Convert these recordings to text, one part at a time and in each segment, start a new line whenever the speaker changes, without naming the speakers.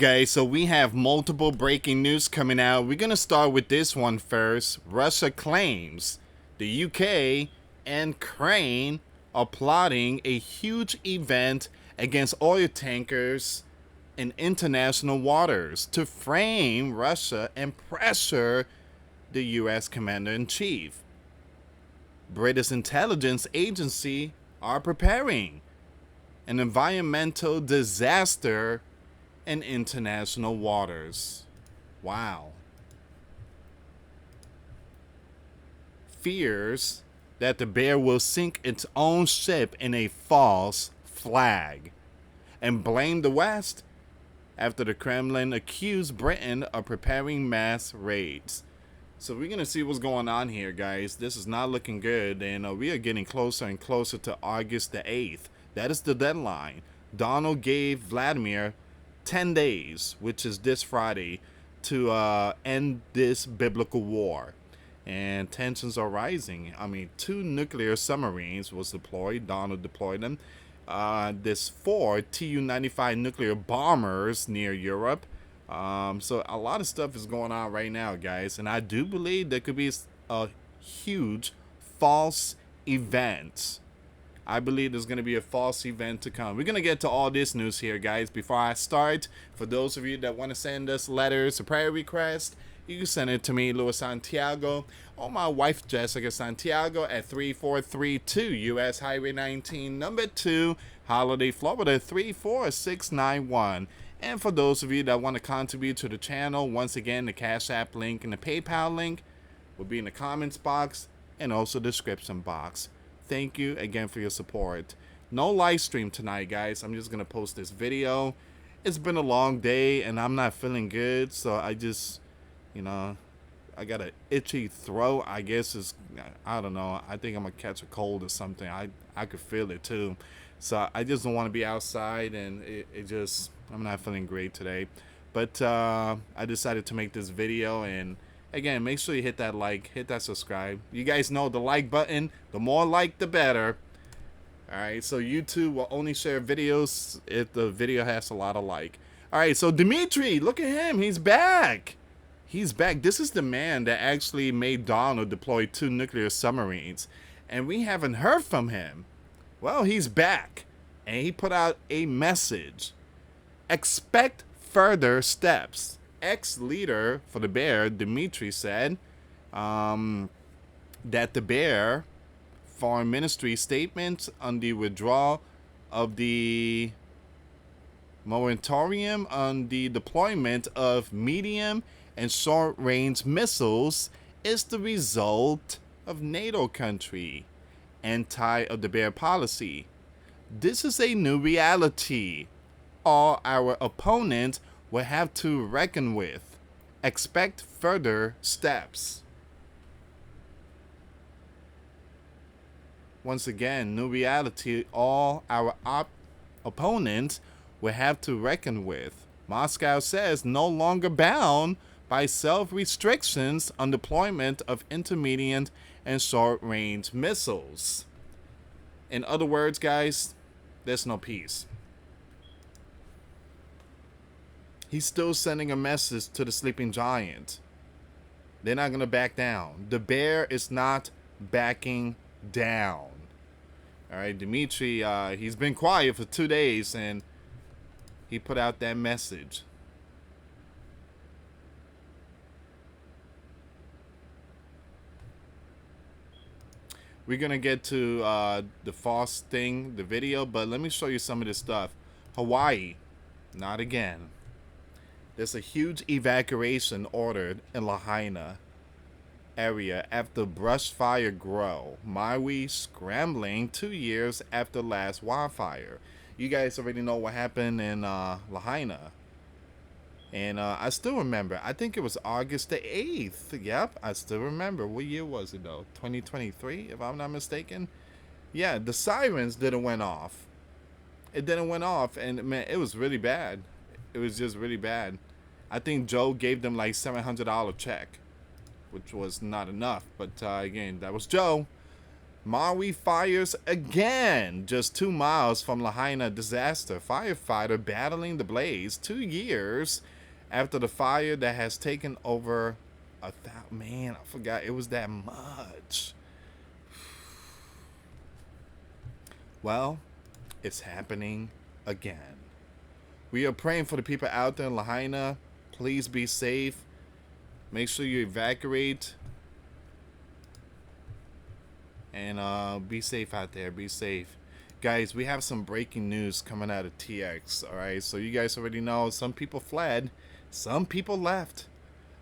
Guys, so we have multiple breaking news coming out. We're gonna start with this one first. Russia claims the UK and Ukraine are plotting a huge event against oil tankers in international waters to frame Russia and pressure the US commander-in-chief. British intelligence agency are preparing an environmental disaster in international waters. Wow. Fears that the bear will sink its own ship in a false flag and blame the West after the Kremlin accused Britain of preparing mass raids. So we're going to see what's going on here, guys. This is not looking good, and we are getting closer and closer to August the 8th. That is the deadline. Donald gave Vladimir 10 days, which is this Friday, to end this biblical war. And tensions are rising. I mean, 2 nuclear submarines was deployed. Donald deployed them. This 4 Tu-95 nuclear bombers near Europe. So a lot of stuff is going on right now, guys. And I do believe there could be a huge false event. I believe there's going to be a false event to come. We're going to get to all this news here, guys. Before I start, for those of you that want to send us letters or prayer requests, you can send it to me, US Santiago, or my wife, Jessica Santiago, at 3432 US Highway 19, number 2, Holiday, Florida, 34691. And for those of you that want to contribute to the channel, once again, the Cash App link and the PayPal link will be in the comments box and also the description box. Thank you again for your support. No live stream tonight, guys. I'm just going to post this video. It's been a long day and I'm not feeling good. So I just, I got an itchy throat. I guess I don't know. I think I'm going to catch a cold or something. I could feel it too. So I just don't want to be outside, and I'm not feeling great today. But I decided to make this video, and again, make sure you hit that like, hit that subscribe. You guys know the like button. The more like, the better. Alright, so YouTube will only share videos if the video has a lot of like. Alright, so Dmitry, look at him. He's back. He's back. This is the man that actually made Donald deploy 2 nuclear submarines. And we haven't heard from him. Well, he's back. And he put out a message. Expect further steps. Ex-leader for the Bear, Dmitry, said that the Bear Foreign Ministry statement on the withdrawal of the moratorium on the deployment of medium and short-range missiles is the result of NATO country anti of the Bear policy. This is a new reality. All our opponents will have to reckon with. Expect further steps. Once again, new reality. All our opponents will have to reckon with. Moscow says no longer bound by self-restrictions on deployment of intermediate and short-range missiles. In other words, guys, there's no peace. He's still sending a message to the sleeping giant. They're not going to back down. The bear is not backing down. All right, Dmitry, he's been quiet for 2 days, and he put out that message. We're going to get to the false thing, the video, but let me show you some of this stuff. Hawaii, not again. There's a huge evacuation ordered in Lahaina area after brush fire grow. Maui scrambling 2 years after last wildfire. You guys already know what happened in Lahaina. And I still remember. I think it was August the 8th. Yep, I still remember. What year was it, though? 2023, if I'm not mistaken? Yeah, the sirens didn't went off. It didn't went off, and man, it was really bad. It was just really bad. I think Joe gave them like $700 check, which was not enough. But again, that was Joe. Maui fires again, just 2 miles from Lahaina disaster. Firefighter battling the blaze 2 years after the fire that has taken over man, I forgot it was that much. Well, it's happening again. We are praying for the people out there in Lahaina. Please be safe. Make sure you evacuate. And be safe out there. Be safe. Guys, we have some breaking news coming out of TX. Alright, so you guys already know some people fled. Some people left.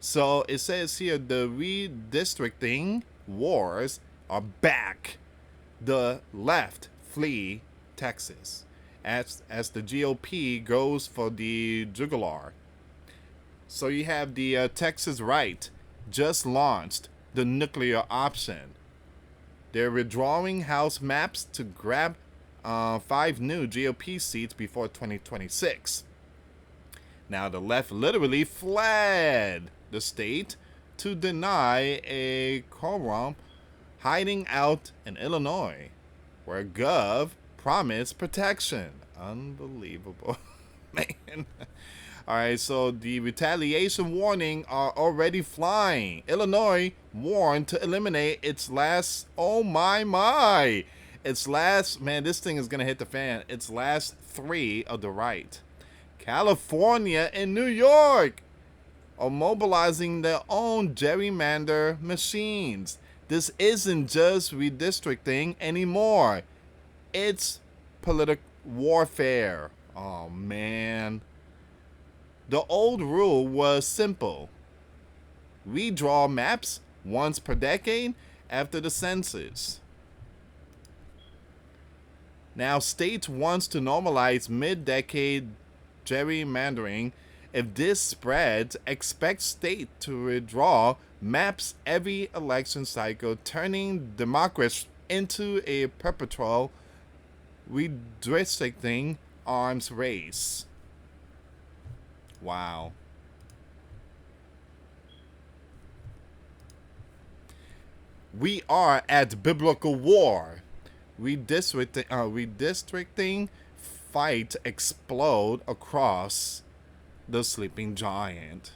So it says here the redistricting wars are back. The left flee Texas as the GOP goes for the jugular. So you have the Texas right just launched the nuclear option. They're withdrawing House maps to grab 5 new GOP seats before 2026. Now the left literally fled the state to deny a quorum, hiding out in Illinois, where Gov promised protection. Unbelievable. Man. Alright, so the retaliation warning are already flying. Illinois warned to eliminate its last, its last, man, this thing is going to hit the fan. Its last 3 of the right. California and New York are mobilizing their own gerrymander machines. This isn't just redistricting anymore. It's political warfare. Oh, man. The old rule was simple. Redraw maps once per decade after the census. Now, states wants to normalize mid-decade gerrymandering. If this spreads, expect state to redraw maps every election cycle, turning democracy into a perpetual redistricting arms race. Wow. We are at biblical war. Redistricting fight explode across the sleeping giant.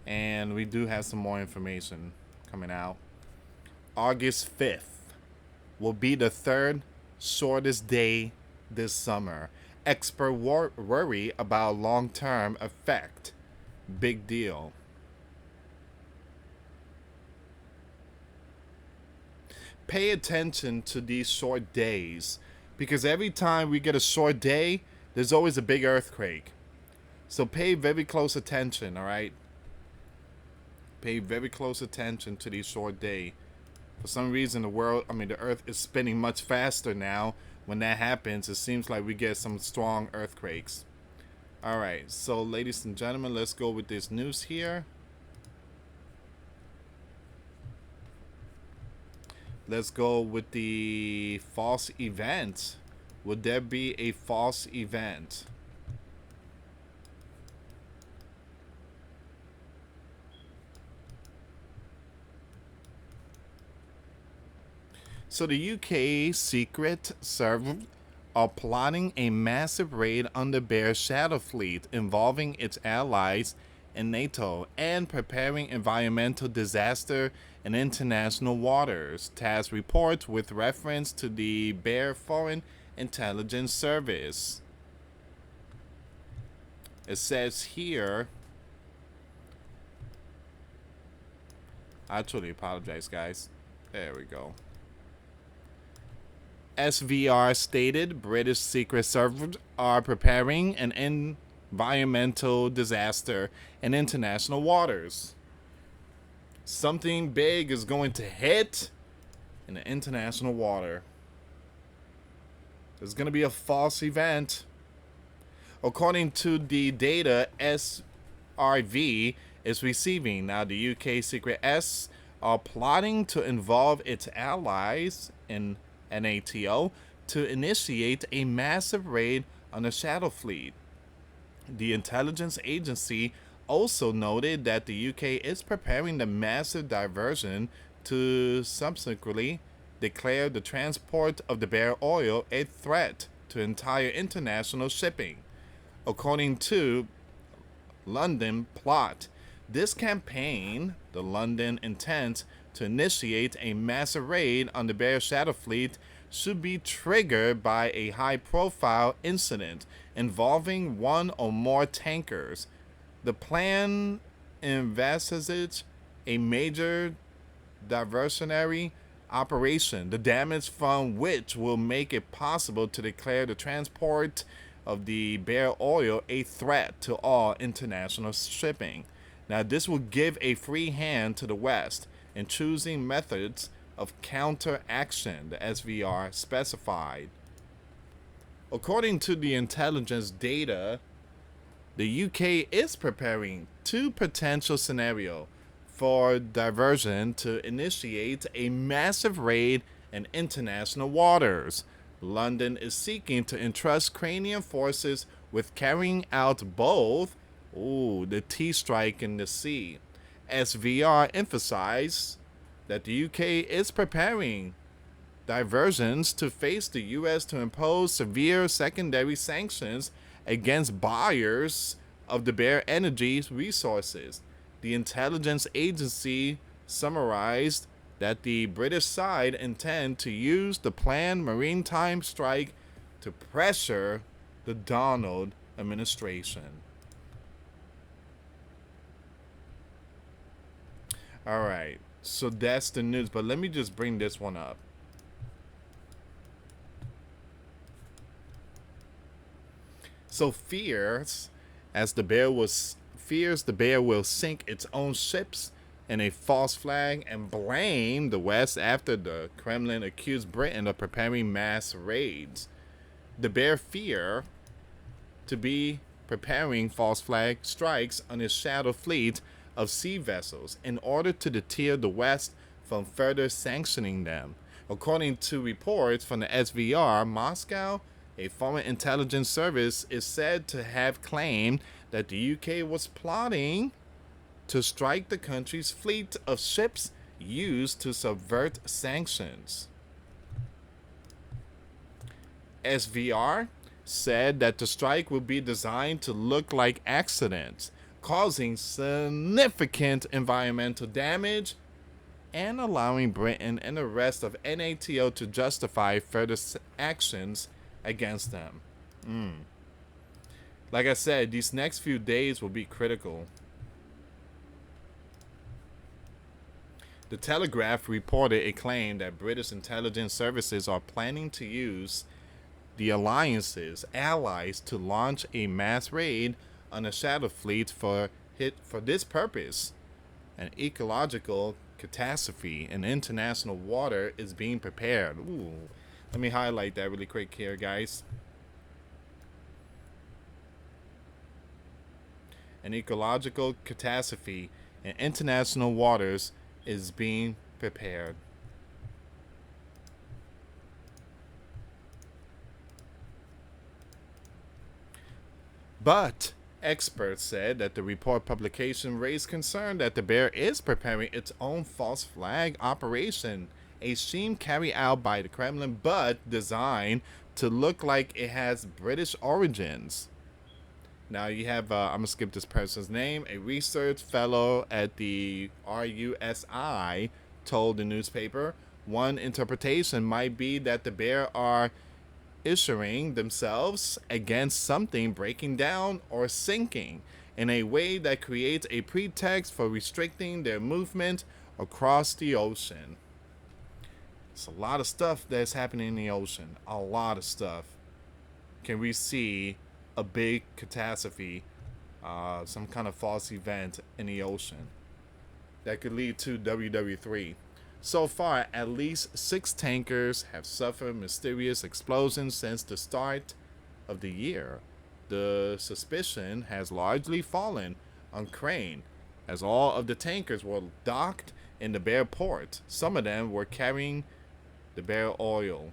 And we do have some more information coming out. August 5th will be the 3rd shortest day this summer. Expert worry about long-term effect. Big deal. Pay attention to these short days, because every time we get a short day, there's always a big earthquake. So pay very close attention, all right? Pay very close attention to these short days. For some reason, the Earth is spinning much faster now. When that happens, it seems like we get some strong earthquakes. All right, so ladies and gentlemen, let's go with this news here. Let's go with the false event. Would there be a false event? So the UK Secret Service are plotting a massive raid on the Bear Shadow Fleet involving its allies in NATO and preparing environmental disaster in international waters. TASS reports with reference to the Bear Foreign Intelligence Service. It says here, I truly apologize, guys. There we go. SVR stated British Secret Service are preparing an environmental disaster in international waters. Something big is going to hit in the international water. There's going to be a false event. According to the data, SRV is receiving. Now, the UK Secret S are plotting to involve its allies in NATO to initiate a massive raid on the Shadow Fleet. The intelligence agency also noted that the UK is preparing the massive diversion to subsequently declare the transport of the bare oil a threat to entire international shipping. According to London Plot, this campaign, the London intends to initiate a massive raid on the Bear Shadow Fleet, should be triggered by a high-profile incident involving one or more tankers. The plan envisages a major diversionary operation, the damage from which will make it possible to declare the transport of the bare oil a threat to all international shipping. Now, this will give a free hand to the West in choosing methods of counteraction, the SVR specified. According to the intelligence data, the UK is preparing two potential scenarios for diversion to initiate a massive raid in international waters. London is seeking to entrust Ukrainian forces with carrying out both the T strike in the sea. SVR emphasized that the UK is preparing diversions to face the US to impose severe secondary sanctions against buyers of the bare energy resources. The intelligence agency summarized that the British side intend to use the planned maritime strike to pressure the Donald administration. All right, so that's the news, but let me just bring this one up. So fears the bear will sink its own ships in a false flag and blame the West after the Kremlin accused Britain of preparing mass raids. The bear fear to be preparing false flag strikes on its shadow fleet of sea vessels in order to deter the West from further sanctioning them. According to reports from the SVR, Moscow, a foreign intelligence service, is said to have claimed that the UK was plotting to strike the country's fleet of ships used to subvert sanctions. SVR said that the strike would be designed to look like accidents, causing significant environmental damage and allowing Britain and the rest of NATO to justify further actions against them. Like I said, these next few days will be critical. The Telegraph reported a claim that British intelligence services are planning to use the alliance's allies to launch a mass raid on a shadow fleet for this purpose. An ecological catastrophe in international water is being prepared. Let me highlight that really quick here, guys. An ecological catastrophe in international waters is being prepared. But experts said that the report publication raised concern that the bear is preparing its own false flag operation, a scheme carried out by the Kremlin but designed to look like it has British origins. Now you have, I'm going to skip this person's name, a research fellow at the RUSI told the newspaper one interpretation might be that the bear are issuing themselves against something breaking down or sinking in a way that creates a pretext for restricting their movement across the ocean. It's a lot of stuff that's happening in the ocean. A lot of stuff. Can we see a big catastrophe, some kind of false event in the ocean that could lead to WW3? So far, at least 6 tankers have suffered mysterious explosions since the start of the year. The suspicion has largely fallen on Crane, as all of the tankers were docked in the Bear port. Some of them were carrying the Bear oil.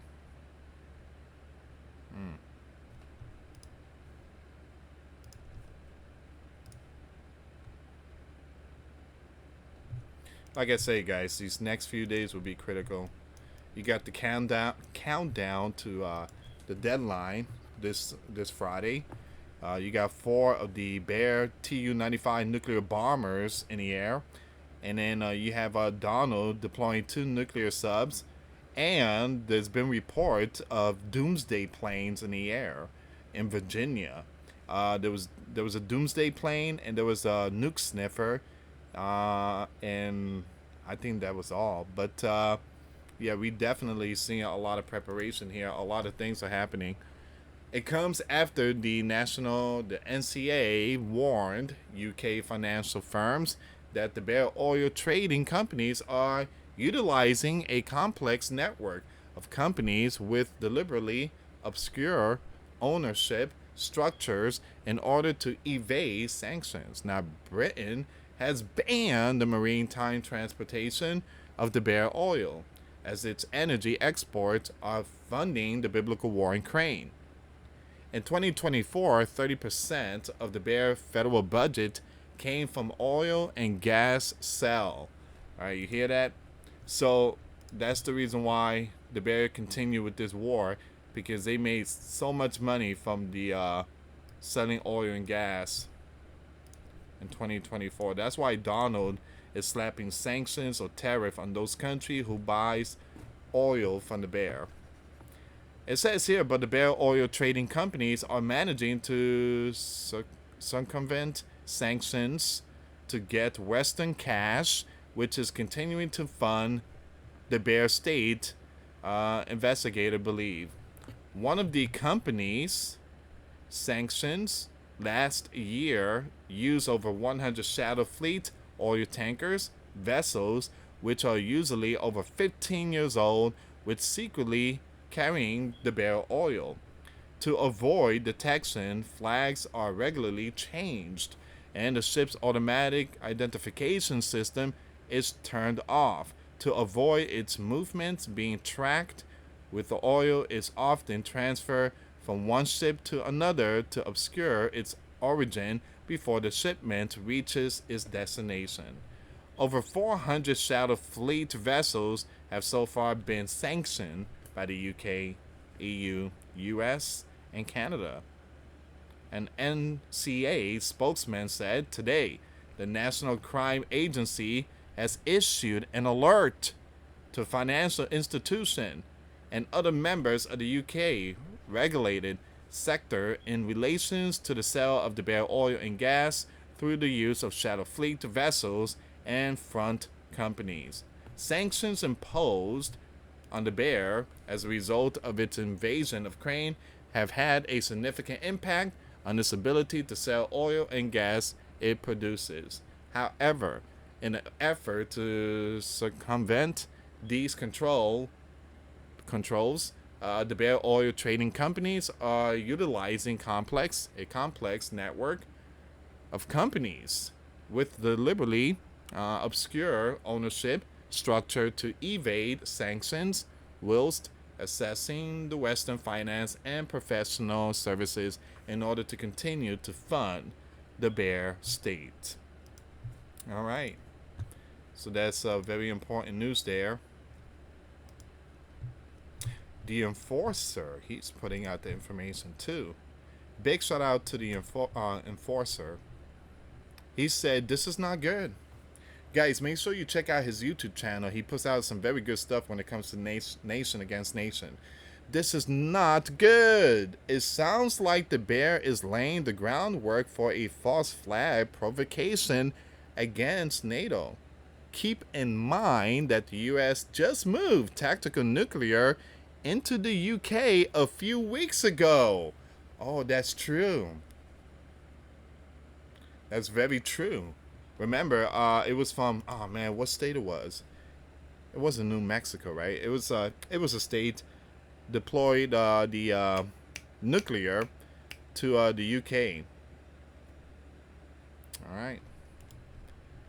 Like I say, guys, these next few days will be critical. You got the countdown to the deadline this Friday. You got 4 of the Bear Tu-95 nuclear bombers in the air. And then you have Donald deploying 2 nuclear subs. And there's been reports of doomsday planes in the air in Virginia. There was a doomsday plane and there was a nuke sniffer. And I think that was all. But yeah, we definitely seeing a lot of preparation here. A lot of things are happening. It comes after the NCA warned UK financial firms that the Bear oil trading companies are utilizing a complex network of companies with deliberately obscure ownership structures in order to evade sanctions. Now, Britain has banned the maritime transportation of the Bear oil, as its energy exports are funding the biblical war in Ukraine. In 2024, 30% of the Bear federal budget came from oil and gas sale. All right, you hear that? So that's the reason why the Bear continued with this war, because they made so much money from the selling oil and gas in 2024. That's why Donald is slapping sanctions or tariff on those countries who buys oil from the Bear. It says here, but the Bear oil trading companies are managing to circumvent sanctions to get Western cash, which is continuing to fund the Bear state, investigator believe. One of the companies sanctions last year used over 100 shadow fleet oil tankers, vessels, which are usually over 15 years old, which secretly carrying the Bear oil. To avoid detection, flags are regularly changed, and the ship's automatic identification system is turned off. To avoid its movements being tracked with the oil is often transferred from one ship to another to obscure its origin before the shipment reaches its destination. Over 400 Shadow Fleet vessels have so far been sanctioned by the UK, EU, US, and Canada. An NCA spokesman said today the National Crime Agency has issued an alert to financial institutions and other members of the UK regulated sector in relations to the sale of the Bear oil and gas through the use of Shadow Fleet vessels and front companies. Sanctions imposed on the Bear as a result of its invasion of Ukraine have had a significant impact on its ability to sell oil and gas it produces. However, in an effort to circumvent these controls, the Bear oil trading companies are utilizing a complex network of companies with deliberately obscure ownership structure to evade sanctions whilst assessing the Western finance and professional services in order to continue to fund the Bear state. All right. So that's very important news there. The enforcer, he's putting out the information too. Big shout out to the enforcer. He said, this is not good. Guys, make sure you check out his YouTube channel. He puts out some very good stuff when it comes to nation against nation. This is not good. It sounds like the Bear is laying the groundwork for a false flag provocation against NATO. Keep in mind that the US just moved tactical nuclear into the UK a few weeks ago. Oh, that's true. That's very true. Remember, it was from, oh man, what state it was? It wasn't New Mexico, right? It was a state deployed the nuclear to the UK. All right.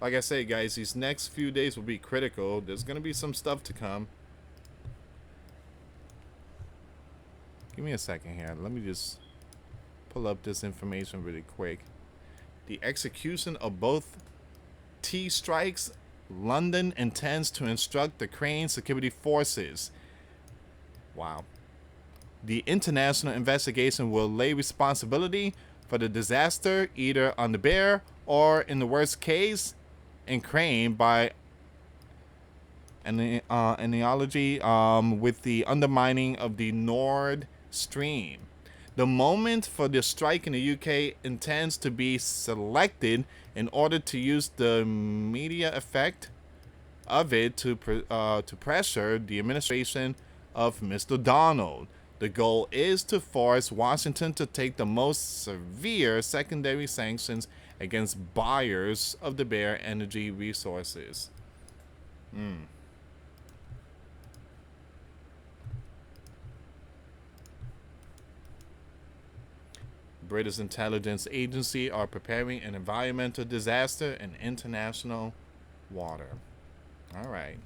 Like I say, guys, these next few days will be critical. There's going to be some stuff to come. Give me a second here. Let me just pull up this information really quick. The execution of both T strikes. London intends to instruct the Crane security forces. Wow. The international investigation will lay responsibility for the disaster either on the Bear or, in the worst case, in Crane by analogy with the undermining of the Nord Stream. The moment for the strike in the UK intends to be selected in order to use the media effect of it to pressure the administration of Mr. Donald. The goal is to force Washington to take the most severe secondary sanctions against buyers of the Bear energy resources. British intelligence agency are preparing an environmental disaster in international water. All right.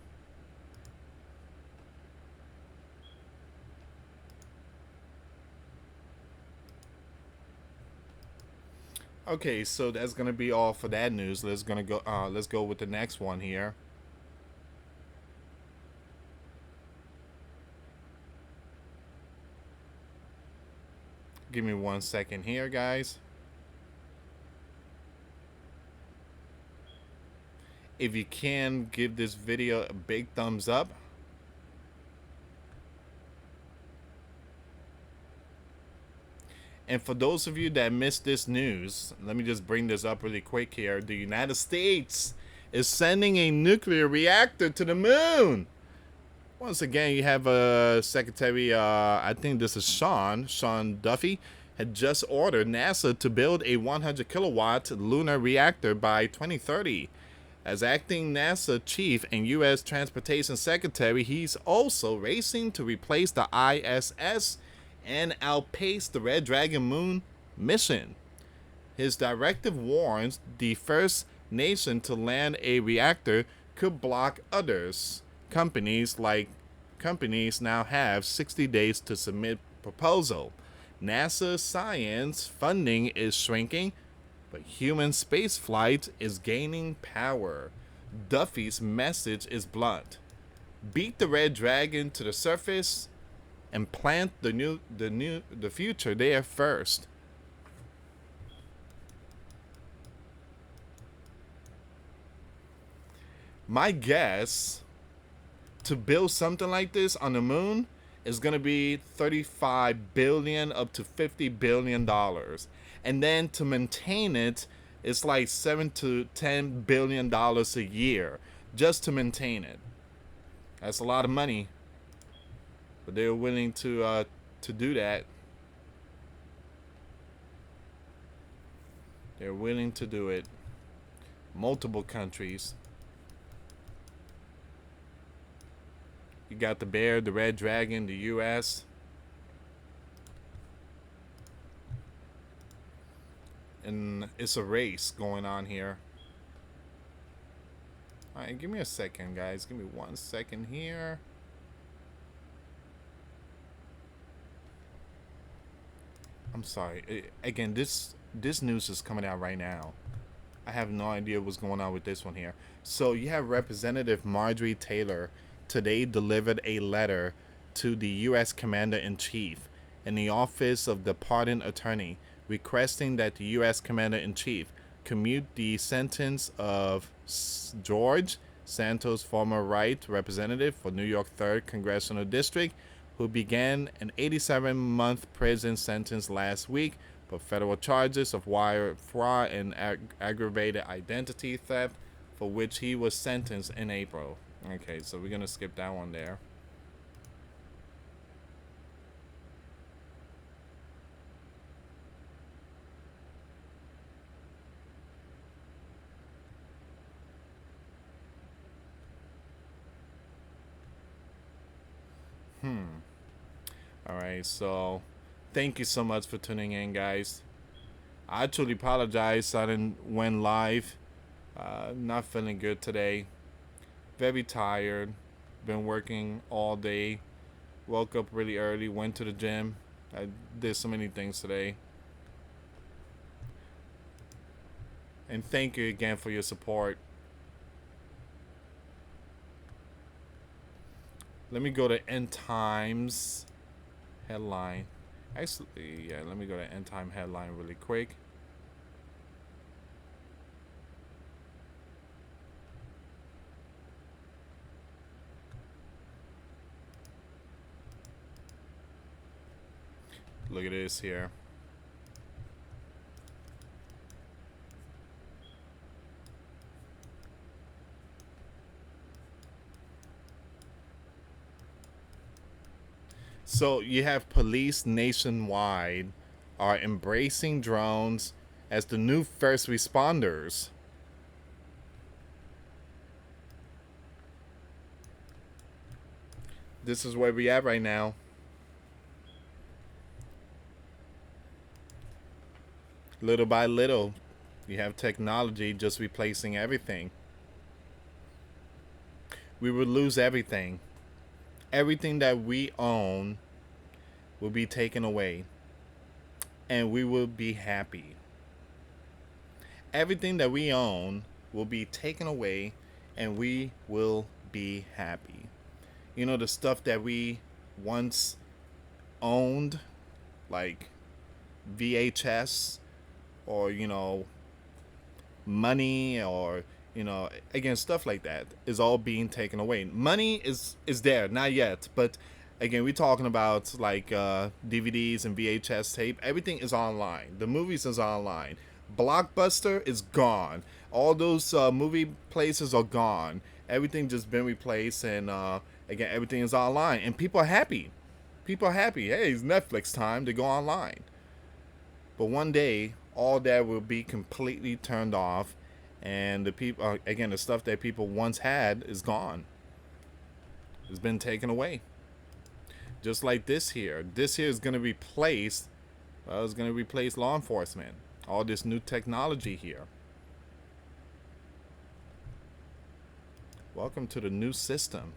Okay, so that's gonna be all for that news. Let's go with the next one here. Give me 1 second here, guys. If you can, give this video a big thumbs up. And for those of you that missed this news, let me just bring this up really quick here. The United States is sending a nuclear reactor to the moon. Once again, you have a secretary, I think this is Sean Duffy, had just ordered NASA to build a 100 kilowatt lunar reactor by 2030. As acting NASA chief and U.S. Transportation Secretary, he's also racing to replace the ISS and outpace the Red Dragon moon mission. His directive warns the first nation to land a reactor could block others. Companies now have 60 days to submit proposal. NASA science funding is shrinking, but human spaceflight is gaining power. Duffy's message is blunt: beat the Red Dragon to the surface and plant the future there first. My guess to build something like this on the moon is going to be $35 billion up to $50 billion. And then to maintain it, it's like $7 to $10 billion a year just to maintain it. That's a lot of money. But they're willing to do that. They're willing to do it. Multiple countries. You got the Bear, the Red Dragon, the US. And it's a race going on here. Alright, give me a second, guys. Give me 1 second here. I'm sorry. Again, this news is coming out right now. I have no idea what's going on with this one here. So you have Representative Marjorie Taylor today delivered a letter to the U.S. Commander-in-Chief in the Office of the Pardon Attorney, requesting that the U.S. Commander-in-Chief commute the sentence of George Santos, former right representative for New York 3rd Congressional District, who began an 87-month prison sentence last week for federal charges of wire fraud and aggravated identity theft, for which he was sentenced in April. Okay, so we're going to skip that one there. Alright, so thank you so much for tuning in, guys. I truly apologize I didn't went live Not feeling good today. Very tired. Been working all day. Woke up really early. Went to the gym. I did so many things today. And thank you again for your support. Let me go to End Times headline. Actually, yeah, let me go to End Time headline really quick. Look at this here. So you have police nationwide are embracing drones as the new first responders. This is where we at right now. Little by little, you have technology just replacing everything. We will lose everything. Everything that we own will be taken away. And we will be happy. Everything that we own will be taken away and we will be happy. You know, the stuff that we once owned, like VHS or, you know, money or, you know, again, stuff like that is all being taken away. Money is there, not yet, but again, we're talking about like DVDs and VHS tape. Everything is online. The movies is online. Blockbuster is gone. All those movie places are gone. Everything just been replaced, and again, everything is online, and people are happy. People are happy. Hey, it's Netflix time to go online. But one day, all that will be completely turned off, and the people, again, the stuff that people once had is gone. It's been taken away. Just like this here. This here is going to replace, well, it's going to replace law enforcement. All this new technology here. Welcome to the new system.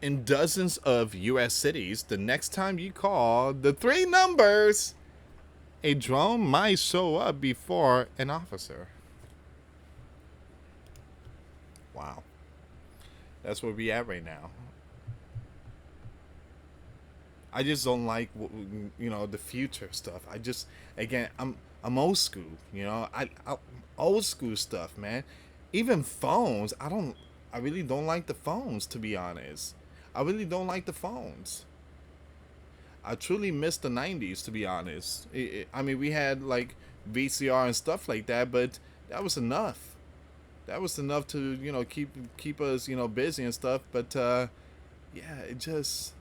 In dozens of US cities, the next time you call the 3 numbers, a drone might show up before an officer. Wow. That's where we at right now. I just don't like, you know, the future stuff. I just, again, I'm old school, you know. I old school stuff, man. Even phones, I really don't like the phones, to be honest. I really don't like the phones. I truly miss the 90s, to be honest. I mean, we had like VCR and stuff like that, but that was enough. That was enough to, you know, keep us, you know, busy and stuff. But yeah, it just,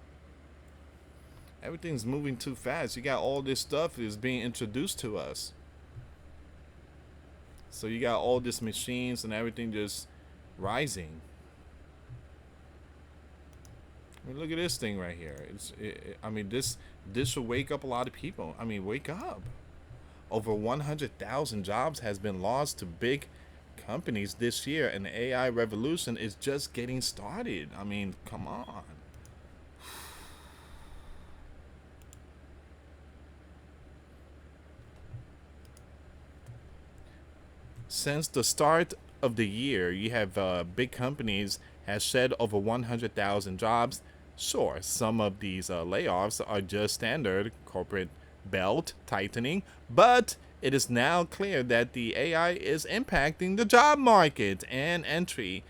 everything's moving too fast. You got all this stuff is being introduced to us. So you got all these machines and everything just rising. I mean, look at this thing right here. I mean, this will wake up a lot of people. I mean, wake up. Over 100,000 jobs has been lost to big companies this year, and the AI revolution is just getting started. I mean, come on. Since the start of the year, you have big companies has shed over 100,000 jobs. Sure, some of these layoffs are just standard corporate belt tightening, but it is now clear that the AI is impacting the job market, and entry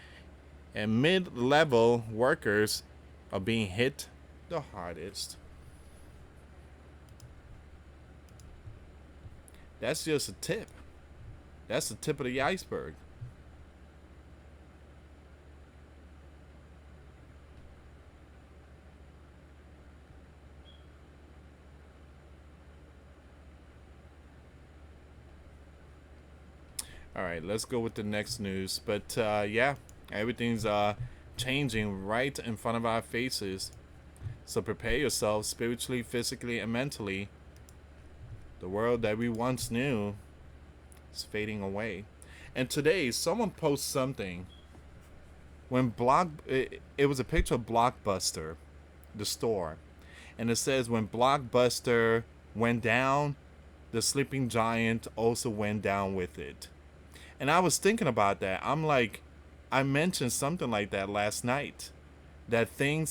and mid-level workers are being hit the hardest. That's just a tip. That's the tip of the iceberg. All right, let's go with the next news. But yeah, everything's changing right in front of our faces. So prepare yourself spiritually, physically, and mentally The world that we once knew is fading away. And today, someone posts something. It was a picture of Blockbuster, the store, and it says when Blockbuster went down, the sleeping giant also went down with it. And I was thinking about that. I'm like, I mentioned something like that last night. That the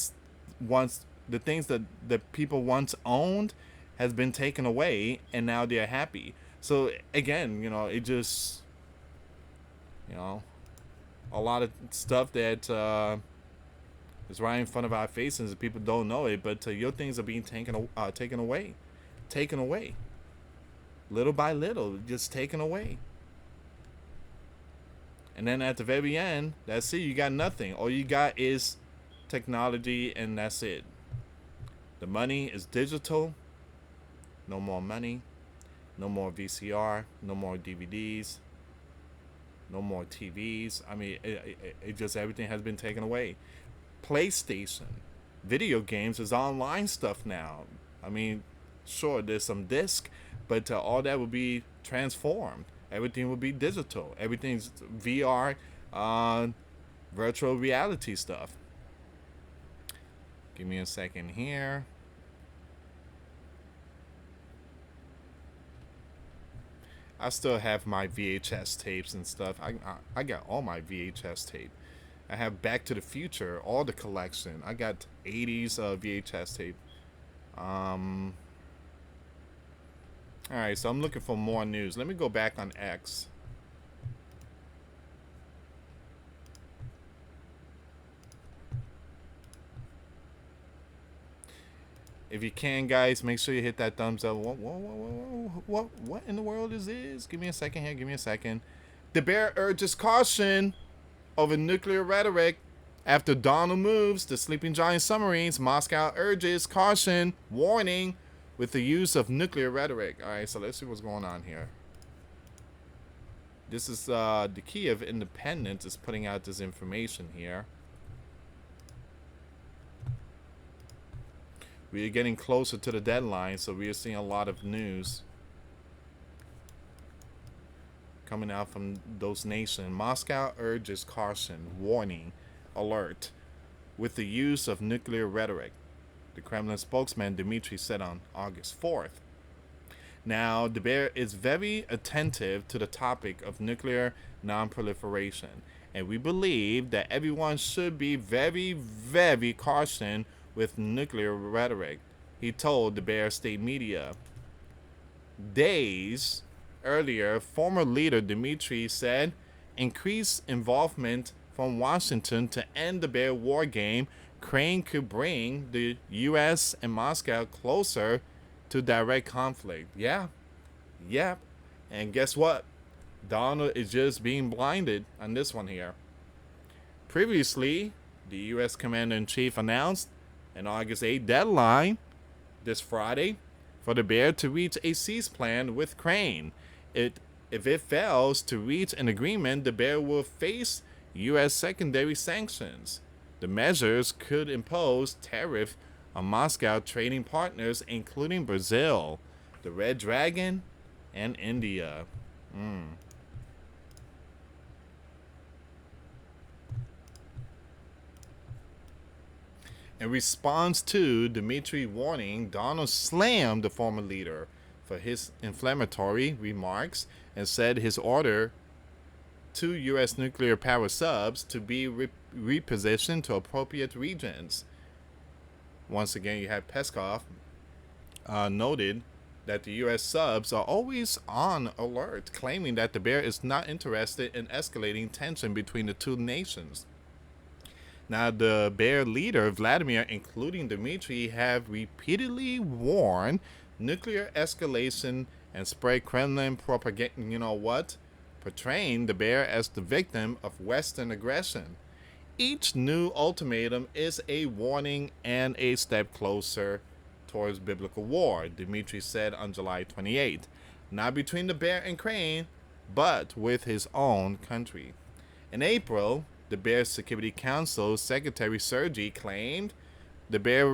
things that the people once owned has been taken away, and now they're happy. So again, it just, you know, a lot of stuff that is right in front of our faces, and people don't know it. But your things are being taken away, little by little, just taken away. And then at the very end, that's it. You got nothing. All you got is technology, and that's it. The money is digital. No more money. No more VCR. No more DVDs. No more TVs. I mean, it just, everything has been taken away. PlayStation, video games is online stuff now. I mean, sure, there's some disc, but all that will be transformed. Everything will be digital. Everything's VR, virtual reality stuff. Give me a second here. I still have my VHS tapes and stuff. I got all my VHS tape. I have Back to the Future, all the collection. I got 80s VHS tape. Alright, so I'm looking for more news. Let me go back on X. If you can, guys, make sure you hit that thumbs up. What in the world is this? Give me a second here. Give me a second. The bear urges caution over nuclear rhetoric. After Donald moves the sleeping giant submarines, Moscow urges caution, warning, with the use of nuclear rhetoric. All right, so let's see what's going on here. This is the Kiev Independent is putting out this information here. We are getting closer to the deadline, so we are seeing a lot of news coming out from those nations. Moscow urges caution, warning, alert, with the use of nuclear rhetoric, the Kremlin spokesman Dmitry said on August 4th. Now, the bear is very attentive to the topic of nuclear non-proliferation, and we believe that everyone should be very, very cautious with nuclear rhetoric, he told the Bear State media. Days earlier, former leader Dmitry said increased involvement from Washington to end the bear war game, Crane could bring the U.S. and Moscow closer to direct conflict. Yeah. And guess what? Donald is just being blinded on this one here. Previously, the U.S. Commander-in-Chief announced an August 8th deadline this Friday for the bear to reach a cease plan with Crane. If it fails to reach an agreement, the bear will face U.S. secondary sanctions. The measures could impose tariffs on Moscow trading partners, including Brazil, the Red Dragon, and India. In response to Dmitry warning, Donald slammed the former leader for his inflammatory remarks and said his order to U.S. nuclear power subs to be repositioned to appropriate regions. Once again, you have Peskov noted that the U.S. subs are always on alert, claiming that the bear is not interested in escalating tension between the two nations. Now, the bear leader, Vladimir, including Dmitry, have repeatedly warned nuclear escalation and spread Kremlin propaganda, portraying the bear as the victim of Western aggression. Each new ultimatum is a warning and a step closer towards biblical war, Dmitry said on July 28th. Not between the bear and Crane, but with his own country. In April, the Bear Security Council Secretary Sergei claimed the bear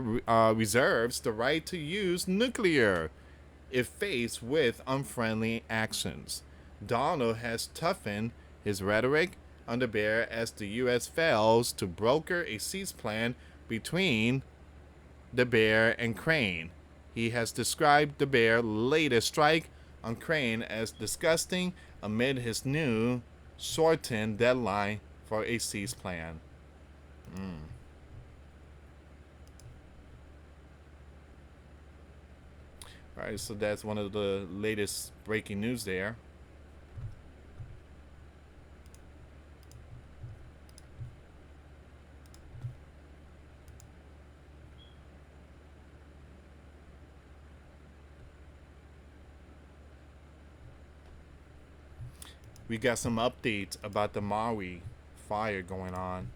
reserves the right to use nuclear if faced with unfriendly actions. Donald has toughened his rhetoric on the bear as the U.S. fails to broker a cease plan between the bear and Crane. He has described the bear's latest strike on Crane as disgusting amid his new shortened deadline for a cease plan. All right, so that's one of the latest breaking news there. We got some updates about the Maui fire going on.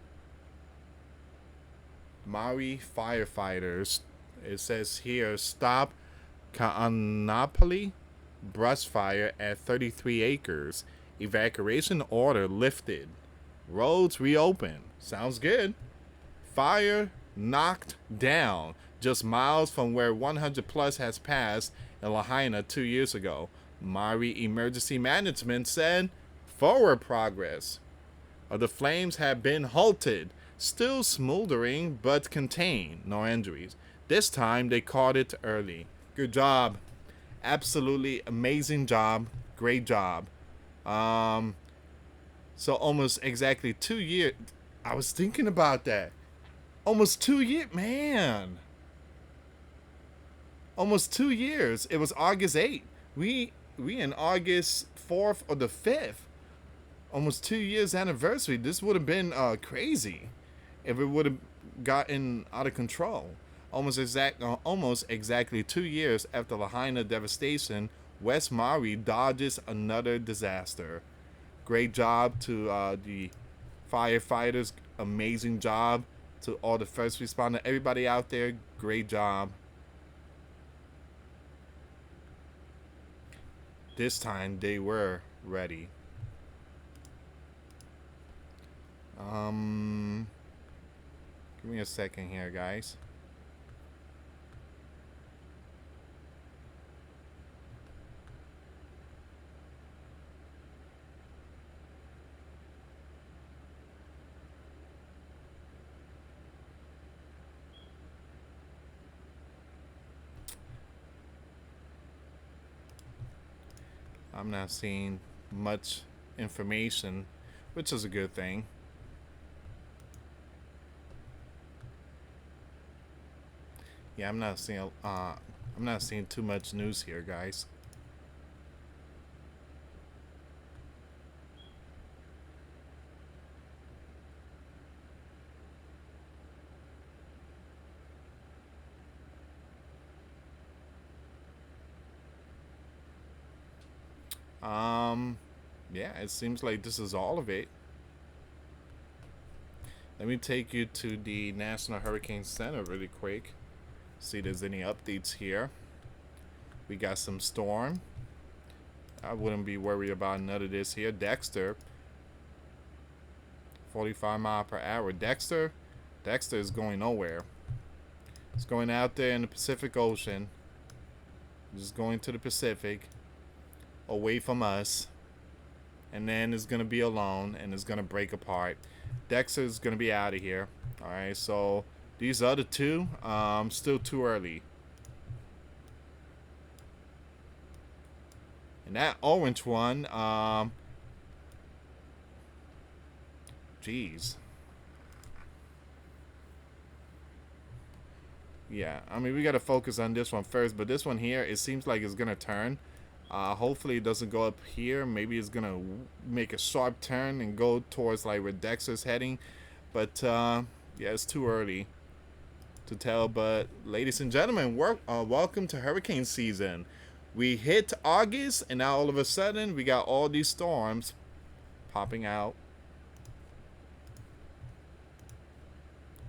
Maui firefighters, it says here, stop Ka'anapali brush fire at 33 acres. Evacuation order lifted. Roads reopened. Sounds good. Fire knocked down just miles from where 100 plus has passed in Lahaina 2 years ago. Maui Emergency Management said forward progress of the flames have been halted, still smoldering but contained, no injuries. This time they caught it early. Good job. Absolutely amazing job. Great job. So almost exactly 2 years. I was thinking about that. Almost 2 years, man. Almost 2 years. It was August 8th. We in August 4th or the 5th. Almost 2 years anniversary. This would have been crazy if it would have gotten out of control. Almost exactly 2 years after Lahaina devastation, West Maui dodges another disaster. Great job to the firefighters. Amazing job to all the first responders. Everybody out there, great job. This time they were ready. Give me a second here, guys. I'm not seeing much information, which is a good thing. Yeah, I'm not seeing too much news here, guys. Yeah, it seems like this is all of it. Let me take you to the National Hurricane Center really quick. See if there's any updates here. We got some storm. I wouldn't be worried about none of this here. Dexter, 45 mile per hour. Dexter is going nowhere. It's going out there in the Pacific Ocean. Just going to the Pacific, away from us. And then it's going to be alone and it's going to break apart. Dexter is going to be out of here. Alright, so these other two, still too early. And that orange one, geez. Yeah, I mean, we got to focus on this one first. But this one here, it seems like it's going to turn. Hopefully it doesn't go up here. Maybe it's going to make a sharp turn and go towards like where Dexter's heading. But, yeah, it's too early to tell. But, ladies and gentlemen, welcome to hurricane season. We hit August, and now all of a sudden, we got all these storms popping out.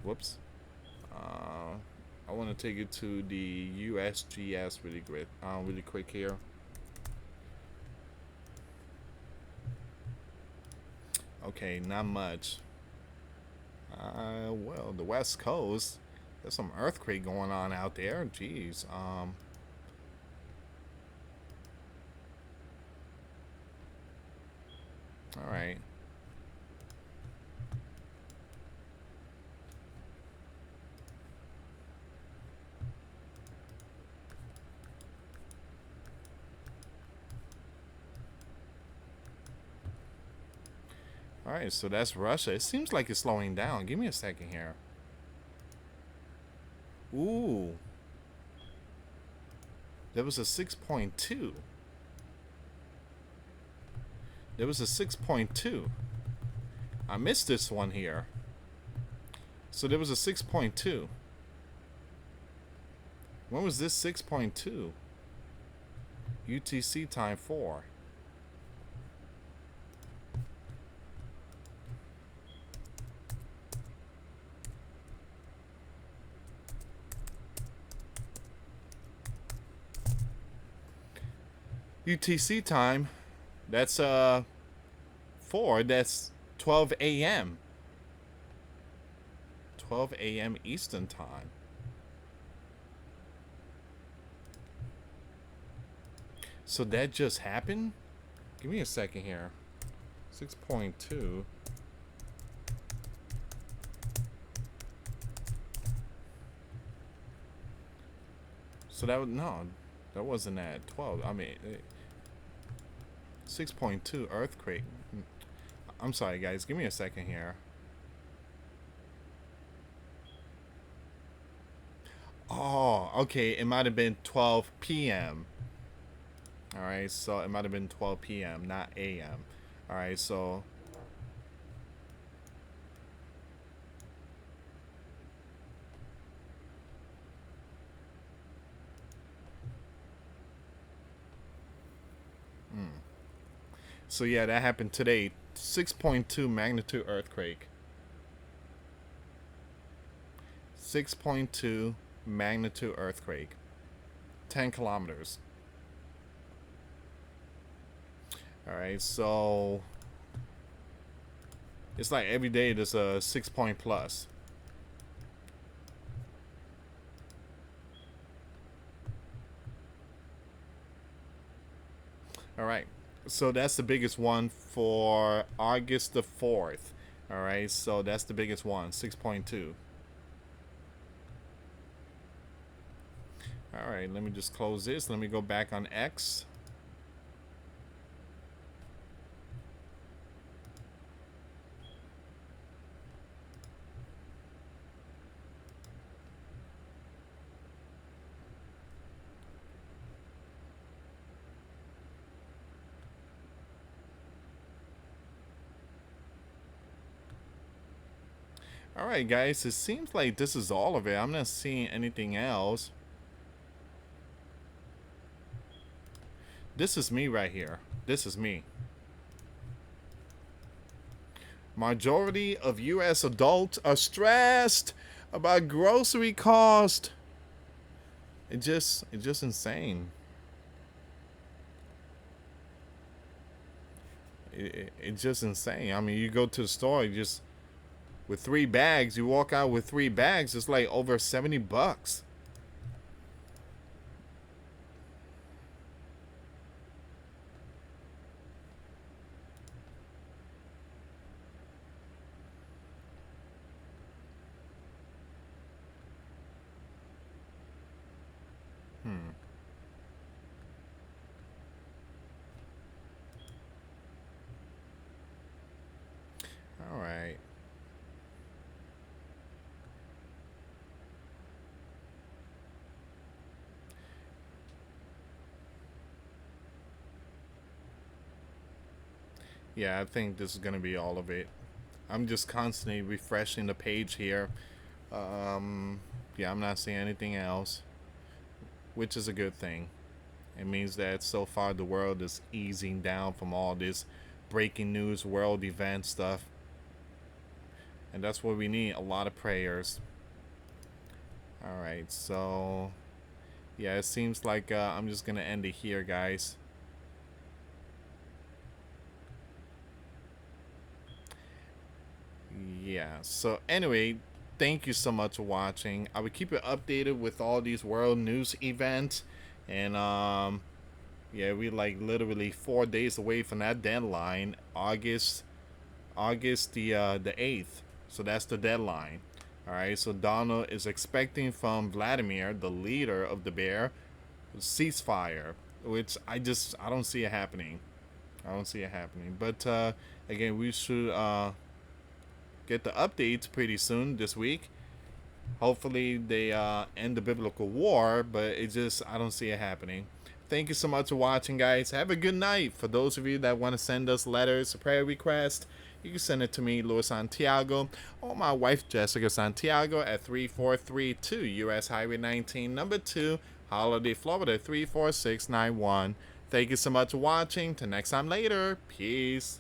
Whoops. I want to take you to the USGS really quick here. Okay, not much. Well, the West Coast, there's some earthquake going on out there. Jeez. All right. All right, so that's Russia. It seems like it's slowing down. Give me a second here. Ooh. There was a 6.2. There was a 6.2. I missed this one here. So there was a 6.2. When was this 6.2? UTC time 4. UTC time, that's 4, that's 12 a.m. 12 a.m. Eastern time. So that just happened? Give me a second here. 6.2. So that was, no, that wasn't at 12. I mean, 6.2 earthquake. I'm sorry, guys. Give me a second here. Oh, okay. It might have been 12 p.m. All right, so it might have been 12 p.m., not a.m. All right, so so yeah, that happened today. 6.2 magnitude earthquake. 6.2 magnitude earthquake. 10 kilometers. All right, so it's like every day there's a 6-point plus. All right, so that's the biggest one for August the 4th. All right, so that's the biggest one, 6.2. All right, let me just close this. Let me go back on X. Alright guys, it seems like this is all of it. I'm not seeing anything else. This is me right here. This is me. Majority of US adults are stressed about grocery cost. It's just insane. It's just insane. I mean, you go to the store, you just with 3 bags, you walk out with 3 bags, it's like over 70 bucks. All right. Yeah, I think this is going to be all of it. I'm just constantly refreshing the page here. Yeah, I'm not seeing anything else, which is a good thing. It means that so far the world is easing down from all this breaking news, world event stuff. And that's what we need, a lot of prayers. Alright, so yeah, it seems like I'm just going to end it here, guys. Yeah, so anyway, thank you so much for watching. I will keep you updated with all these world news events. And Yeah, we like literally 4 days away from that deadline. August the 8th. So that's the deadline. All right. So Donald is expecting from Vladimir, the leader of the bear, ceasefire, which I don't see it happening. I don't see it happening. But again, we should get the updates pretty soon this week. Hopefully they end the biblical war, but I don't see it happening. Thank you so much for watching, guys. Have a good night. For those of you that want to send us letters, a prayer request, you can send it to me, Luis Santiago, or my wife, Jessica Santiago, at 3432 US Highway 19, number 2, Holiday, Florida 34691. Thank you so much for watching. Till next time later. Peace.